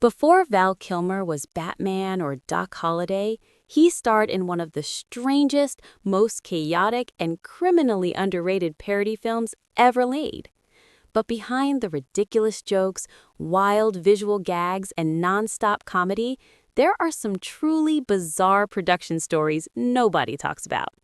Before Val Kilmer was Batman or Doc Holliday, he starred in one of the strangest, most chaotic, and criminally underrated parody films ever made. But behind the ridiculous jokes, wild visual gags, and non-stop comedy, there are some truly bizarre production stories nobody talks about.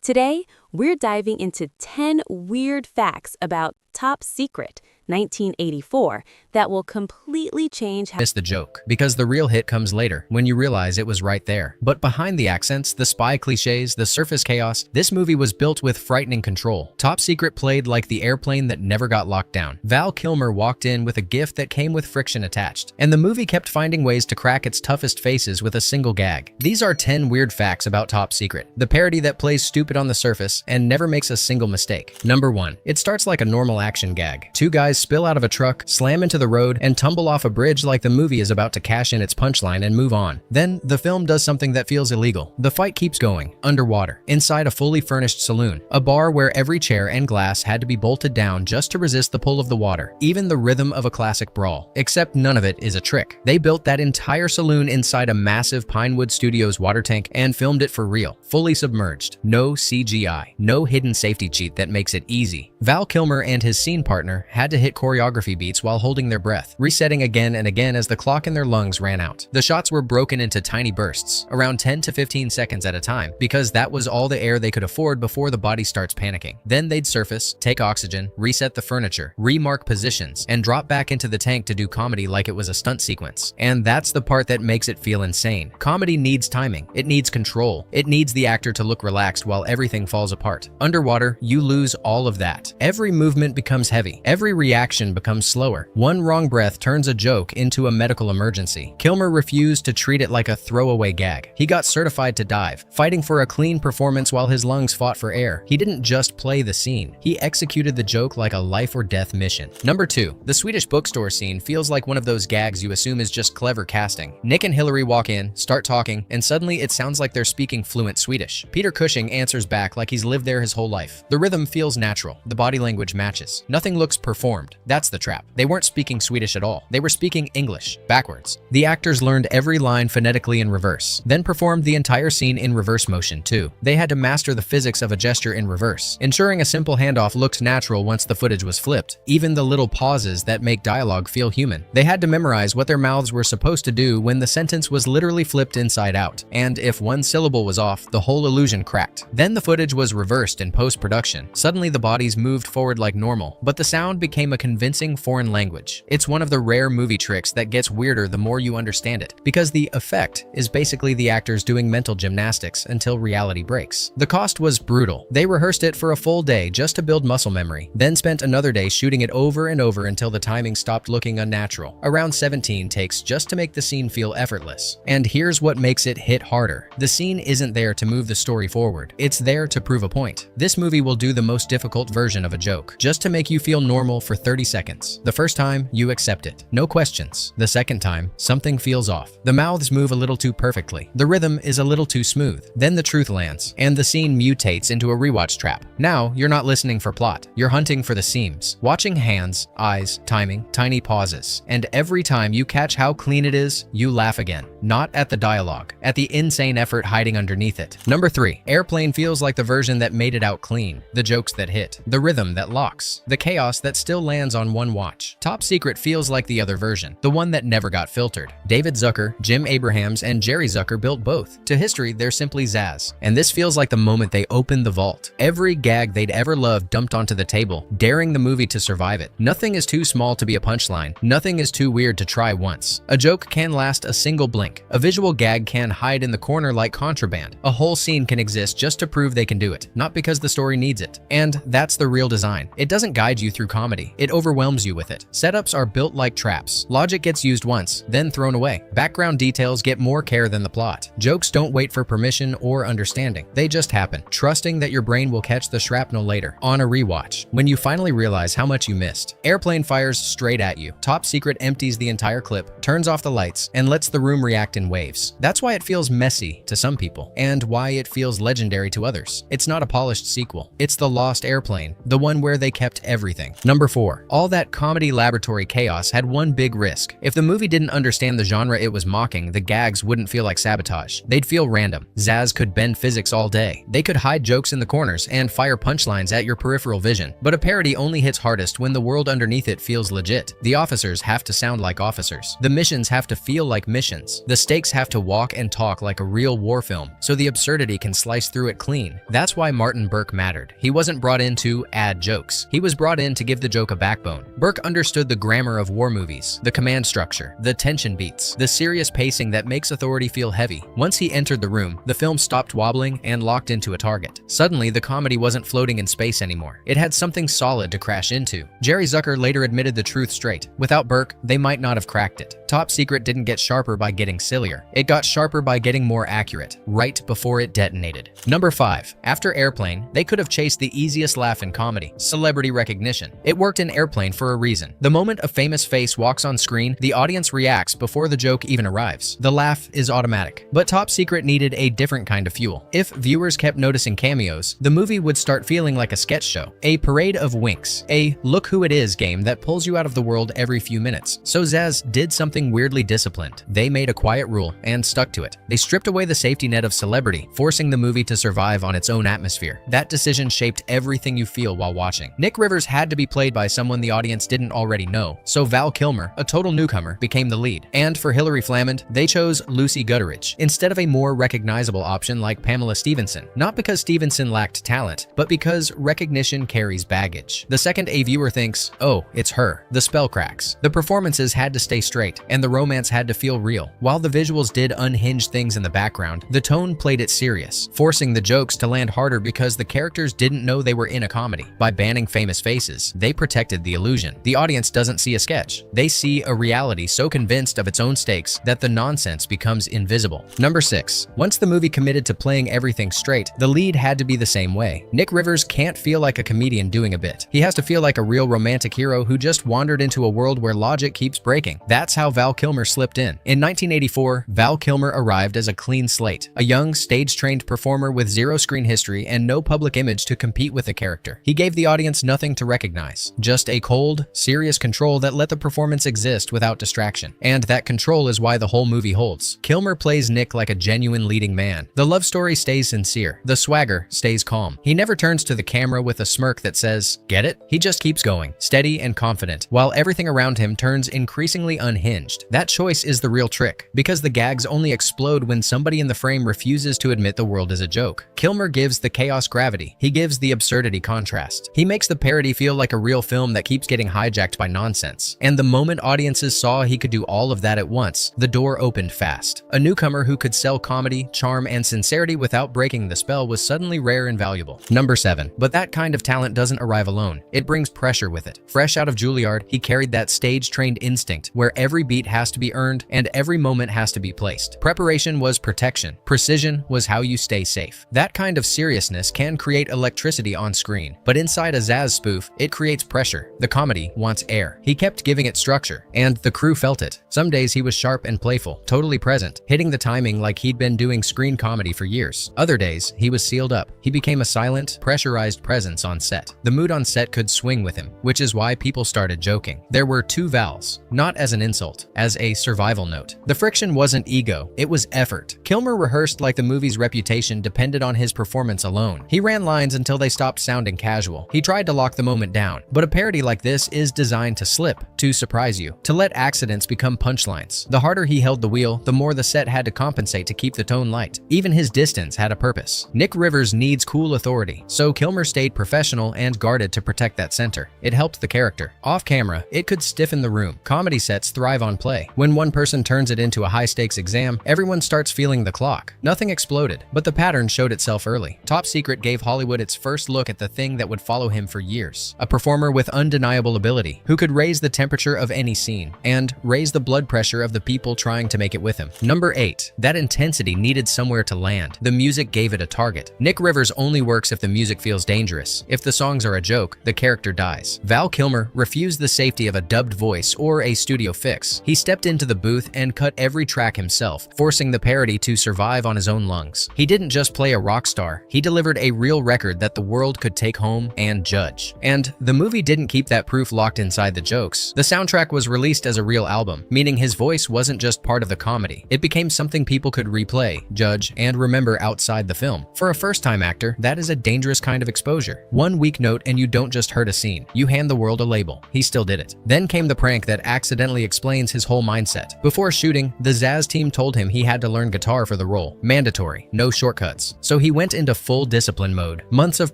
Today, we're diving into 10 weird facts about Top Secret, 1984, that will completely change how— Miss the joke, because the real hit comes later, when you realize it was right there. But behind the accents, the spy cliches, the surface chaos, this movie was built with frightening control. Top Secret played like the airplane that never got locked down. Val Kilmer walked in with a gift that came with friction attached, and the movie kept finding ways to crack its toughest faces with a single gag. These are 10 weird facts about Top Secret, the parody that plays stupid on the surface and never makes a single mistake. Number 1. It starts like a normal action gag. Two guys spill out of a truck, slam into the road, and tumble off a bridge like the movie is about to cash in its punchline and move on. Then, the film does something that feels illegal. The fight keeps going, underwater, inside a fully furnished saloon, a bar where every chair and glass had to be bolted down just to resist the pull of the water, even the rhythm of a classic brawl. Except none of it is a trick. They built that entire saloon inside a massive Pinewood Studios water tank and filmed it for real, fully submerged. No CGI, no hidden safety cheat that makes it easy. Val Kilmer and his scene partner had to hit choreography beats while holding their breath, resetting again and again as the clock in their lungs ran out. The shots were broken into tiny bursts, around 10 to 15 seconds at a time, because that was all the air they could afford before the body starts panicking. Then they'd surface, take oxygen, reset the furniture, remark positions, and drop back into the tank to do comedy like it was a stunt sequence. And that's the part that makes it feel insane. Comedy needs timing, it needs control, it needs the actor to look relaxed while everything falls apart. Underwater, you lose all of that. Every movement becomes heavy, every reaction becomes slower. One wrong breath turns a joke into a medical emergency. Kilmer refused to treat it like a throwaway gag. He got certified to dive, fighting for a clean performance while his lungs fought for air. He didn't just play the scene, he executed the joke like a life or death mission. Number 2. The Swedish bookstore scene feels like one of those gags you assume is just clever casting. Nick and Hillary walk in, start talking, and suddenly it sounds like they're speaking fluent Swedish. Peter Cushing answers back like he's lived there his whole life. The rhythm feels natural, the body language matches. Nothing looks performed. That's the trap. They weren't speaking Swedish at all. They were speaking English, backwards. The actors learned every line phonetically in reverse, then performed the entire scene in reverse motion too. They had to master the physics of a gesture in reverse, ensuring a simple handoff looked natural once the footage was flipped. Even the little pauses that make dialogue feel human. They had to memorize what their mouths were supposed to do when the sentence was literally flipped inside out, and if one syllable was off, the whole illusion cracked. Then the footage was reversed in post-production. Suddenly the bodies moved forward like normal, but the sound became a convincing foreign language. It's one of the rare movie tricks that gets weirder the more you understand it, because the effect is basically the actors doing mental gymnastics until reality breaks. The cost was brutal. They rehearsed it for a full day just to build muscle memory, then spent another day shooting it over and over until the timing stopped looking unnatural. Around 17 takes just to make the scene feel effortless. And here's what makes it hit harder. The scene isn't there to move the story forward. It's there to prove a point. This movie will do the most difficult version of a joke, just to make you feel normal for 30 seconds. The first time, you accept it. No questions. The second time, something feels off. The mouths move a little too perfectly. The rhythm is a little too smooth. Then the truth lands, and the scene mutates into a rewatch trap. Now, you're not listening for plot. You're hunting for the seams. Watching hands, eyes, timing, tiny pauses. And every time you catch how clean it is, you laugh again. Not at the dialogue, at the insane effort hiding underneath it. Number 3. Airplane feels like the version that made it out clean. The jokes that hit. The rhythm that locks. The chaos that still lands on one watch. Top Secret feels like the other version, the one that never got filtered. David Zucker, Jim Abrahams, and Jerry Zucker built both. To history, they're simply zazz. And this feels like the moment they opened the vault. Every gag they'd ever loved dumped onto the table, daring the movie to survive it. Nothing is too small to be a punchline. Nothing is too weird to try once. A joke can last a single blink. A visual gag can hide in the corner like contraband. A whole scene can exist just to prove they can do it, not because the story needs it. And that's the real design. It doesn't guide you through comedy. It overwhelms you with it. Setups are built like traps. Logic gets used once, then thrown away. Background details get more care than the plot. Jokes don't wait for permission or understanding. They just happen, trusting that your brain will catch the shrapnel later, on a rewatch, when you finally realize how much you missed. Airplane fires straight at you. Top Secret empties the entire clip, turns off the lights, and lets the room react in waves. That's why it feels messy to some people, and why why it feels legendary to others. It's not a polished sequel. It's the lost airplane, the one where they kept everything. Number 4. All that comedy laboratory chaos had one big risk. If the movie didn't understand the genre it was mocking, the gags wouldn't feel like sabotage. They'd feel random. Zaz could bend physics all day. They could hide jokes in the corners and fire punchlines at your peripheral vision. But a parody only hits hardest when the world underneath it feels legit. The officers have to sound like officers. The missions have to feel like missions. The stakes have to walk and talk like a real war film, so the absurdity can slice through it clean. That's why Martin Burke mattered. He wasn't brought in to add jokes. He was brought in to give the joke a backbone. Burke understood the grammar of war movies, the command structure, the tension beats, the serious pacing that makes authority feel heavy. Once he entered the room, the film stopped wobbling and locked into a target. Suddenly, the comedy wasn't floating in space anymore. It had something solid to crash into. Jerry Zucker later admitted the truth straight. Without Burke, they might not have cracked it. Top Secret didn't get sharper by getting sillier. It got sharper by getting more accurate, right before it detonated. Number 5. After Airplane, they could have chased the easiest laugh in comedy: celebrity recognition. It worked in Airplane for a reason. The moment a famous face walks on screen, the audience reacts before the joke even arrives. The laugh is automatic. But Top Secret needed a different kind of fuel. If viewers kept noticing cameos, the movie would start feeling like a sketch show, a parade of winks, a look who it is game that pulls you out of the world every few minutes. So Zaz did something weirdly disciplined. They made a quiet rule and stuck to it. They stripped away the safety net of celebrity, forcing the movie to survive on its own atmosphere. That decision shaped everything you feel while watching. Nick Rivers had to be played by someone the audience didn't already know, so Val Kilmer, a total newcomer, became the lead. And for Hilary Flamand, they chose Lucy Gutteridge instead of a more recognizable option like Pamela Stephenson. Not because Stephenson lacked talent, but because recognition carries baggage. The second a viewer thinks, "Oh, it's her," the spell cracks. The performances had to stay straight, and the romance had to feel real. While the visuals did unhinged things in the background, the tone played it serious, forcing the jokes to land harder because the characters didn't know they were in a comedy. By banning famous faces, they protected the illusion. The audience doesn't see a sketch. They see a reality so convinced of its own stakes that the nonsense becomes invisible. Number 6. Once the movie committed to playing everything straight, the lead had to be the same way. Nick Rivers can't feel like a comedian doing a bit. He has to feel like a real romantic hero who just wandered into a world where logic keeps breaking. That's how Val Kilmer slipped in. In 1984, Val Kilmer arrived as a clean slate, a young, stage-trained performer with zero screen history and no public image to compete with the character. He gave the audience nothing to recognize, just a cold, serious control that let the performance exist without distraction. And that control is why the whole movie holds. Kilmer plays Nick like a genuine leading man. The love story stays sincere. The swagger stays calm. He never turns to the camera with a smirk that says, "Get it?" He just keeps going, steady and confident, while everything around him turns increasingly unhinged. That choice is the real trick, because the gags only explode when somebody in the frame refuses to admit the world is a joke. Kilmer gives the chaos gravity. He gives the absurdity contrast. He makes the parody feel like a real film that keeps getting hijacked by nonsense. And the moment audiences saw he could do all of that at once, the door opened fast. A newcomer who could sell comedy, charm, and sincerity without breaking the spell was suddenly rare and valuable. Number 7. But that kind of talent doesn't arrive alone. It brings pressure with it. Fresh out of Juilliard, he carried that stage-trained instinct where every beat has to be earned and every moment has to be placed. Preparation was protection. Precision was how you stay safe. That kind of seriousness can create electricity on screen, but inside a Zaz spoof, it creates pressure. The comedy wants air. He kept giving it structure, and the crew felt it. Some days he was sharp and playful, totally present, hitting the timing like he'd been doing screen comedy for years. Other days, he was sealed up. He became a silent, pressurized presence on set. The mood on set could swing with him, which is why people started joking. There were two Vals, not as an insult, as a survival note. The friction wasn't ego, it was effort. Kilmer rehearsed like the movie's reputation depended on his performance alone. He ran lines until they stopped sounding casual. He tried to lock the moment down. But a parody like this is designed to slip, to surprise you, to let accidents become punchlines. The harder he held the wheel, the more the set had to compensate to keep the tone light. Even his distance had a purpose. Nick Rivers needs cool authority, so Kilmer stayed professional and guarded to protect that center. It helped the character. Off camera, it could stiffen the room. Comedy sets thrive on play. When one person turns it into a high-stakes exam, everyone starts feeling the clock. Nothing exploded, but the pattern showed itself early. Top Secret gave Hollywood its first look at the thing that would follow him for years. A performer with undeniable ability, who could raise the temperature of any scene, and raise the blood pressure of the people trying to make it with him. Number 8. That intensity needed somewhere to land. The music gave it a target. Nick Rivers only works if the music feels dangerous. If the songs are a joke, the character dies. Val Kilmer refused the safety of a dubbed voice or a studio fix. takes. He stepped into the booth and cut every track himself, forcing the parody to survive on his own lungs. He didn't just play a rock star, he delivered a real record that the world could take home and judge. And the movie didn't keep that proof locked inside the jokes. The soundtrack was released as a real album, meaning his voice wasn't just part of the comedy. It became something people could replay, judge, and remember outside the film. For a first-time actor, that is a dangerous kind of exposure. One weak note and you don't just hurt a scene, you hand the world a label. He still did it. Then came the prank that accidentally explains his whole mindset. Before shooting, the Zaz team told him he had to learn guitar for the role. Mandatory, no shortcuts. So he went into full discipline mode. Months of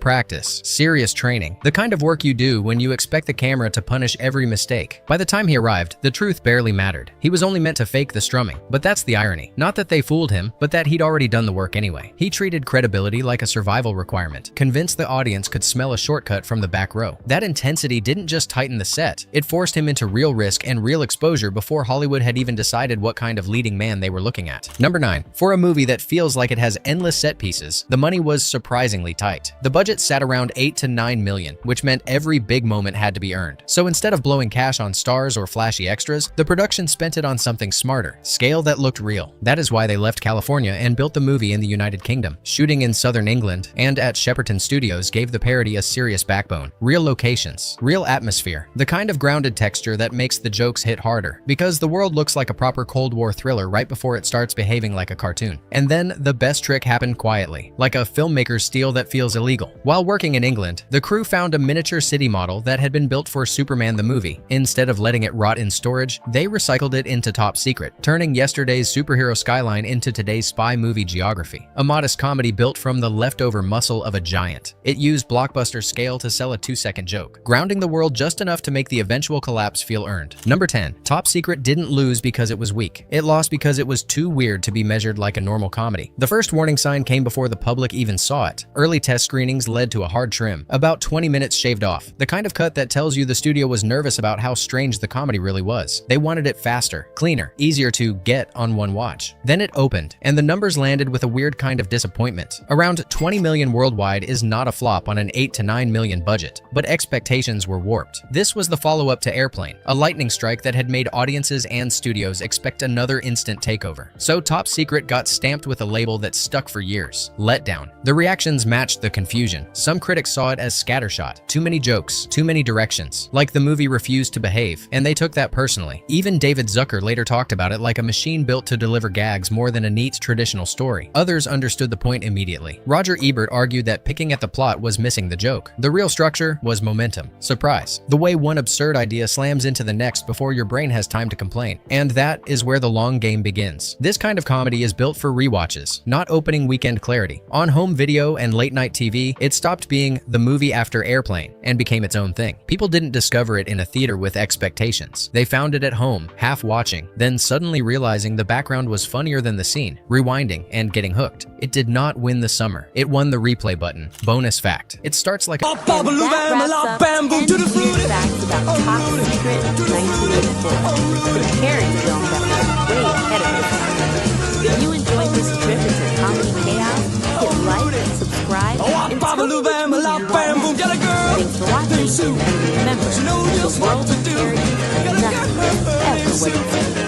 practice, serious training, the kind of work you do when you expect the camera to punish every mistake. By the time he arrived, the truth barely mattered. He was only meant to fake the strumming. But that's the irony. Not that they fooled him, but that he'd already done the work anyway. He treated credibility like a survival requirement, convinced the audience could smell a shortcut from the back row. That intensity didn't just tighten the set, it forced him into real risk and real exposure before Hollywood had even decided what kind of leading man they were looking at. Number 9. For a movie that feels like it has endless set pieces, the money was surprisingly tight. The budget sat around $8 to $9 million, which meant every big moment had to be earned. So instead of blowing cash on stars or flashy extras, the production spent it on something smarter, scale that looked real. That is why they left California and built the movie in the United Kingdom. Shooting in southern England and at Shepperton Studios gave the parody a serious backbone. Real locations, real atmosphere, the kind of grounded texture that makes the jokes hit harder, because the world looks like a proper Cold War thriller right before it starts behaving like a cartoon. And then the best trick happened quietly, like a filmmaker's steal that feels illegal. While working in England, the crew found a miniature city model that had been built for Superman the movie. Instead of letting it rot in storage, they recycled it into Top Secret, turning yesterday's superhero skyline into today's spy movie geography. A modest comedy built from the leftover muscle of a giant. It used blockbuster scale to sell a 2-second joke, grounding the world just enough to make the eventual collapse feel earned. Number 10. Top Secret didn't lose because it was weak. It lost because it was too weird to be measured like a normal comedy. The first warning sign came before the public even saw it. Early test screenings led to a hard trim, about 20 minutes shaved off. The kind of cut that tells you the studio was nervous about how strange the comedy really was. They wanted it faster, cleaner, easier to get on one watch. Then it opened, and the numbers landed with a weird kind of disappointment. Around 20 million worldwide is not a flop on an $8 to $9 million budget, but expectations were warped. This was the follow-up to Airplane, a lightning strike that had made audiences and studios expect another instant takeover. So Top Secret got stamped with a label that stuck for years: letdown. The reactions matched the confusion. Some critics saw it as scattershot, too many jokes, too many directions, like the movie refused to behave, and they took that personally. Even David Zucker later talked about it like a machine built to deliver gags more than a neat traditional story. Others understood the point immediately. Roger Ebert argued that picking at the plot was missing the joke. The real structure was momentum. Surprise. The way one absurd idea slams into the next before your brain has time to complain. And that is where the long game begins. This kind of comedy is built for rewatches, not opening weekend clarity. On home video and late night TV, it stopped being the movie after Airplane and became its own thing. People didn't discover it in a theater with expectations. They found it at home, half watching, then suddenly realizing the background was funnier than the scene, rewinding and getting hooked. It did not win the summer. It won the replay button. Bonus fact. It starts like a and that wraps up 10 weird facts about Top Secret 1984, the parody film that was way ahead of its time. If you enjoyed this trip into comedy chaos, hit like, subscribe, and tell me what movie you want. Thanks for watching, and remember, the world of parody, nothing is ever what it seems.